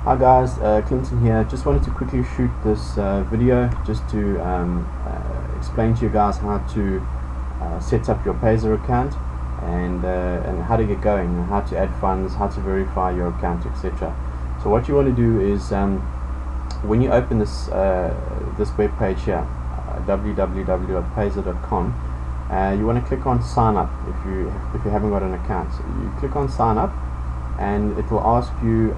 Hi guys, Clinton here. Just wanted to quickly shoot this video just to explain to you guys how to set up your Payza account and how to get going, how to add funds, how to verify your account, etc. So what you want to do is when you open this this web page here, www.payza.com, you want to click on sign up if you haven't got an account. So you click on sign up and it will ask you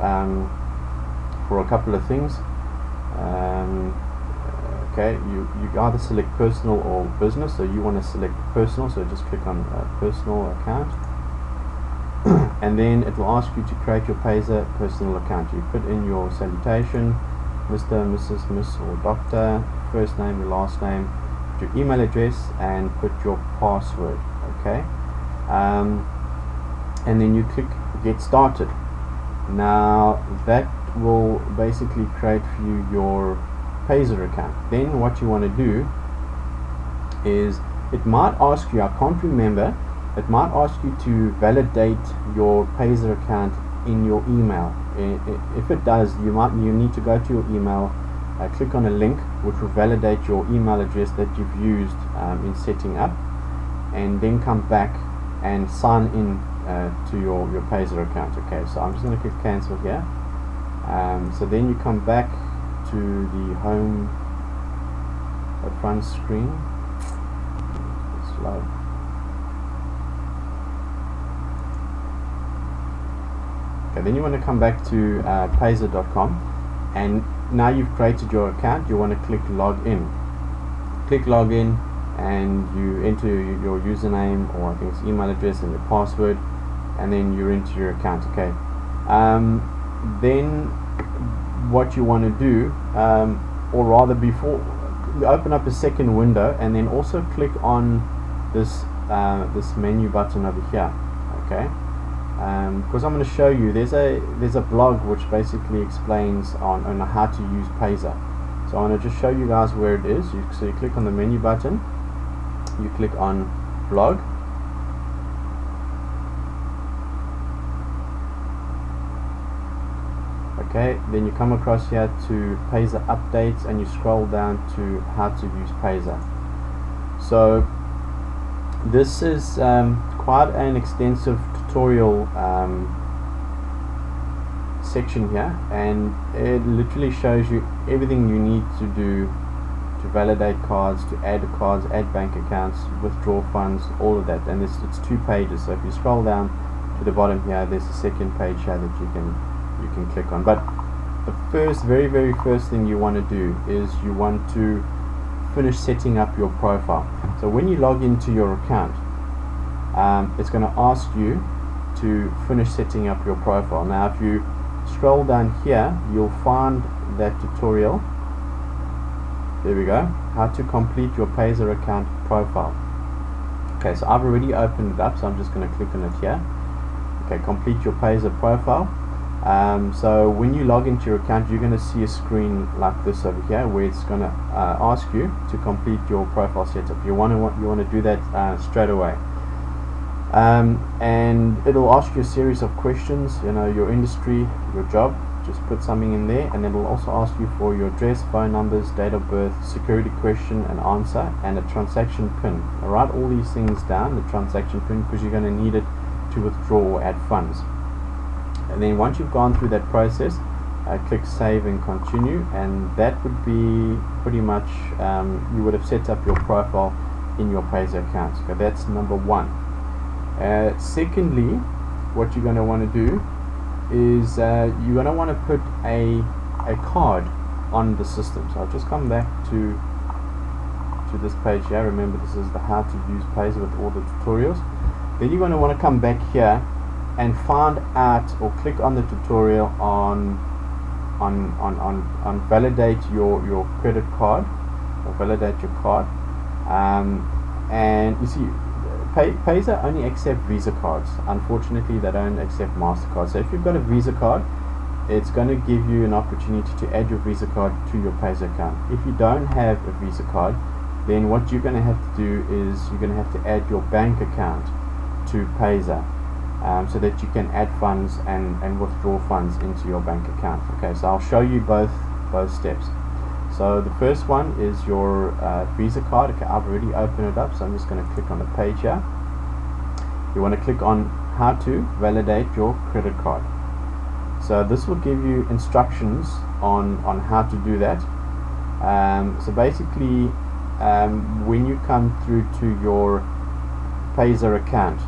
for a couple of things. Okay, you either select personal or business, so you want to select personal, so just click on personal account and then it will ask you to create your Payza personal account. You put in your salutation, Mr., Mrs., Miss or Doctor, first name, your last name, your email address, and put your password. Okay, and then you click get started. Now that will basically create for you your Payza account. Then what you want to do is, it might ask you, I can't remember, it might ask you to validate your Payza account in your email. If it does, you need to go to your email, click on a link which will validate your email address that you've used in setting up, and then come back and sign in to your Payza account. Okay, so I'm just going to click cancel here. So then you come back to the home, the front screen. It's slow. Okay, then you want to come back to Payza.com, and now you've created your account. You want to click login. Click login, and you enter your username, or I think it's email address, and your password, and then you're into your account. Okay. Then what you want to do, or rather before you open up a second window, and then also click on this this menu button over here. Okay, because I'm going to show you, there's a blog which basically explains on how to use Payza. So I want to just show you guys where it is. So you click on the menu button, you click on blog. Okay, then you come across here to Payza updates, and you scroll down to how to use Payza. So this is quite an extensive tutorial section here, and it literally shows you everything you need to do to validate cards, to add cards, add bank accounts, withdraw funds, all of that. And it's 2 pages. So if you scroll down to the bottom here, there's a second page here that you can click on. But the very first thing you want to do is you want to finish setting up your profile. So when you log into your account, it's going to ask you to finish setting up your profile. Now if you scroll down here, you'll find that tutorial. There we go, how to complete your Payza account profile. Okay, so I've already opened it up, so I'm just going to click on it here. Okay, complete your Payza profile. So when you log into your account, you're going to see a screen like this over here, where it's going to ask you to complete your profile setup. You want to do that straight away, and it'll ask you a series of questions. You know, your industry, your job. Just put something in there, and it'll also ask you for your address, phone numbers, date of birth, security question and answer, and a transaction PIN. Write all these things down, the transaction PIN, because you're going to need it to withdraw or add funds. And then once you've gone through that process, click save and continue, and that would be pretty much you would have set up your profile in your Payza account. So that's number 1. Secondly, what you're going to want to do is you're going to want to put a card on the system. So I'll just come back to this page here. Remember, this is the how to use Payza with all the tutorials. Then you're going to want to come back here and find out, or click on the tutorial on validate your credit card, or validate your card. And you see, Payza only accept Visa cards. Unfortunately, they don't accept MasterCard. So if you've got a Visa card, it's going to give you an opportunity to add your Visa card to your Payza account. If you don't have a Visa card, then what you're going to have to do is you're going to have to add your bank account to Payza. so that you can add funds and withdraw funds into your bank account. Okay, so I'll show you both steps. So the first one is your Visa card. Okay, I've already opened it up, so I'm just going to click on the page here. You want to click on how to validate your credit card. So this will give you instructions on how to do that. So basically, when you come through to your Payza account,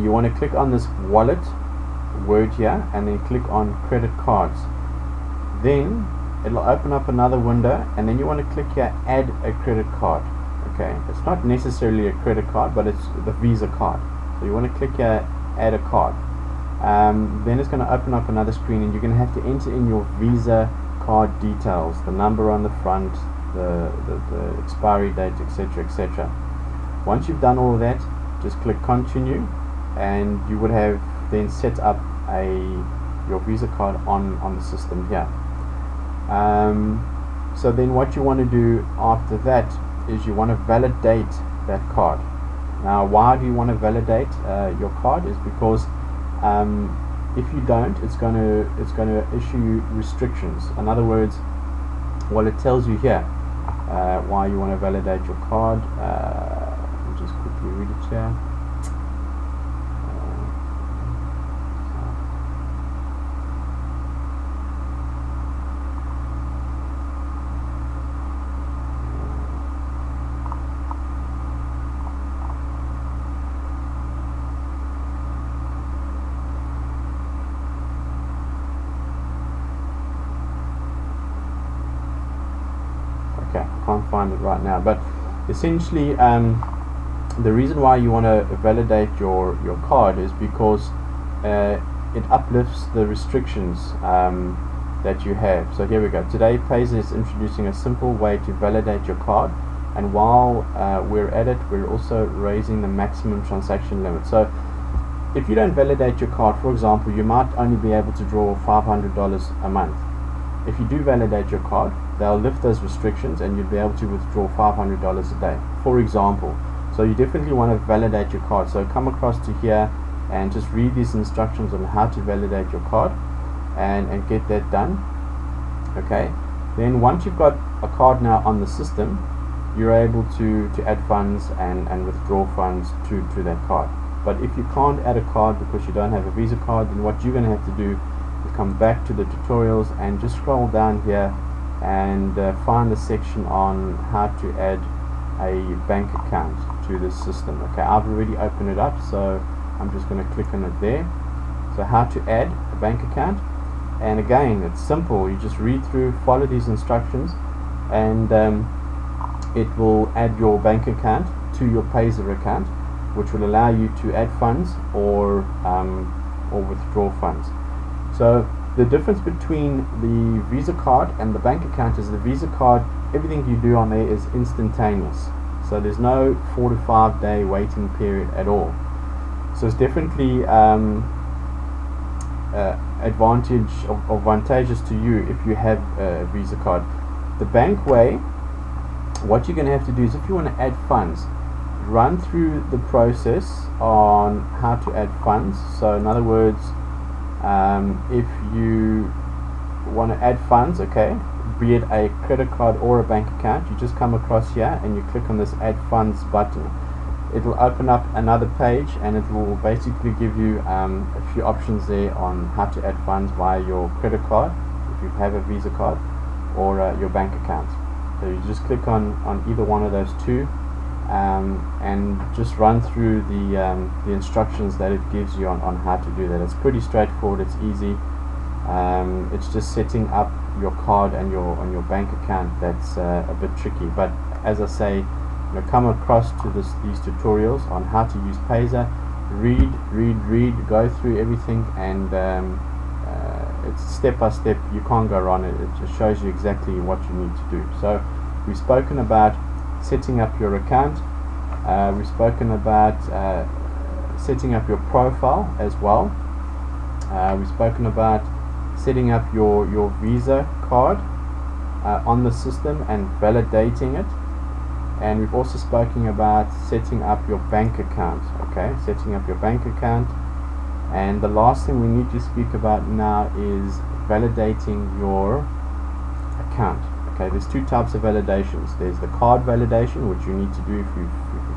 you want to click on this wallet word here and then click on credit cards. Then it'll open up another window, and then you want to click here, add a credit card. Okay, it's not necessarily a credit card, but it's the Visa card. So you want to click here, add a card. Then it's going to open up another screen, and you're going to have to enter in your Visa card details, the number on the front, the expiry date, etc., etc. Once you've done all of that, just click continue, and you would have then set up your Visa card on the system here. So then what you want to do after that is you want to validate that card. Now, why do you want to validate your card? Is because if you don't, it's going to issue you restrictions. In other words, well, it tells you here why you want to validate your card. I'll just quickly read it here. Okay, I can't find it right now, but essentially the reason why you want to validate your card is because it uplifts the restrictions that you have. So here we go. Today Payza is introducing a simple way to validate your card, and while we're at it, we're also raising the maximum transaction limit. So if you don't validate your card, for example, you might only be able to draw $500 a month. If you do validate your card, they'll lift those restrictions and you'll be able to withdraw $500 a day, for example. So you definitely want to validate your card. So come across to here and just read these instructions on how to validate your card and get that done. Okay, then once you've got a card now on the system, you're able to add funds and withdraw funds to that card. But if you can't add a card because you don't have a Visa card, then what you're going to have to do is come back to the tutorials and just scroll down here and find the section on how to add a bank account to the system. Okay, I've already opened it up, so I'm just going to click on it there. So how to add a bank account, and again, it's simple. You just read through, follow these instructions, and it will add your bank account to your Payza account, which will allow you to add funds or withdraw funds. So the difference between the Visa card and the bank account is the Visa card, everything you do on there is instantaneous. So there's no 4 to 5 day waiting period at all. So it's definitely advantageous to you if you have a Visa card. The bank way, what you're going to have to do is, if you want to add funds, run through the process on how to add funds. So in other words, if you want to add funds, okay, be it a credit card or a bank account, you just come across here and you click on this add funds button. It will open up another page and it will basically give you a few options there on how to add funds via your credit card if you have a Visa card, or your bank account. So you just click on either one of those two and just run through the instructions that it gives you on how to do that. It's pretty straightforward, it's easy. It's just setting up your card and your bank account that's a bit tricky, but as I say, come across to these tutorials on how to use Payza, read, go through everything, and it's step by step. You can't go wrong. It just shows you exactly what you need to do. So we've spoken about setting up your account, we've spoken about setting up your profile as well, we've spoken about setting up your Visa card on the system and validating it, and we've also spoken about setting up your bank account. Okay, setting up your bank account. And the last thing we need to speak about now is validating your account. Okay, there's two types of validations. There's the card validation, which you need to do if you've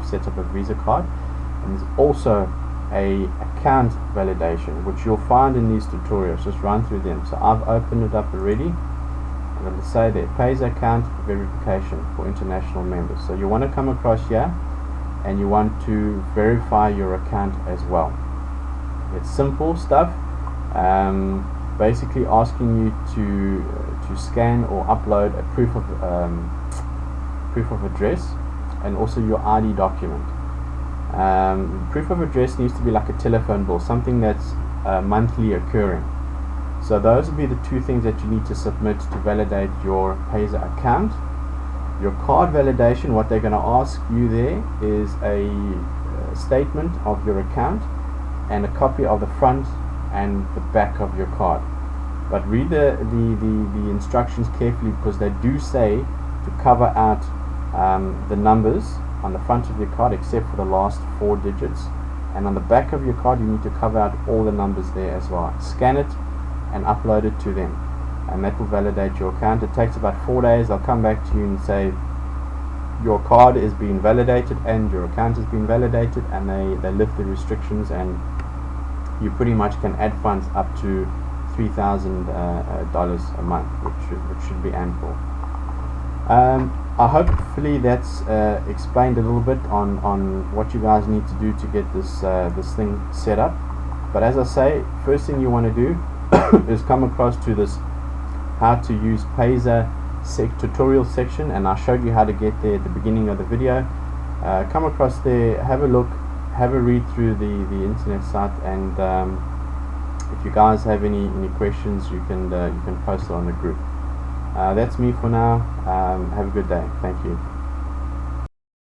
set up a Visa card, and there's also a account validation, which you'll find in these tutorials. Just run through them. So I've opened it up already, and it'll say there, Payza account verification for international members. So you want to come across here, and you want to verify your account as well. It's simple stuff, basically asking you to scan or upload a proof of address, and also your ID document. Proof of address needs to be like a telephone bill, something that's monthly occurring. So those will be the two things that you need to submit to validate your Payza account. Your card validation, what they're going to ask you there is a statement of your account and a copy of the front and the back of your card. But read the instructions carefully, because they do say to cover out the numbers on the front of your card except for the last 4 digits, and on the back of your card you need to cover out all the numbers there as well. Scan it and upload it to them, and that will validate your account. It takes about 4 days. I'll come back to you and say your card is being validated and your account has been validated, and they lift the restrictions, and you pretty much can add funds up to $3,000 a month, which should be ample. Hopefully that's explained a little bit on what you guys need to do to get this thing set up. But as I say, first thing you want to do is come across to this how to use Payza tutorial section, and I showed you how to get there at the beginning of the video. Come across there, have a look, have a read through the internet site, and if you guys have any questions, you can post it on the group. That's me for now. Have a good day. Thank you.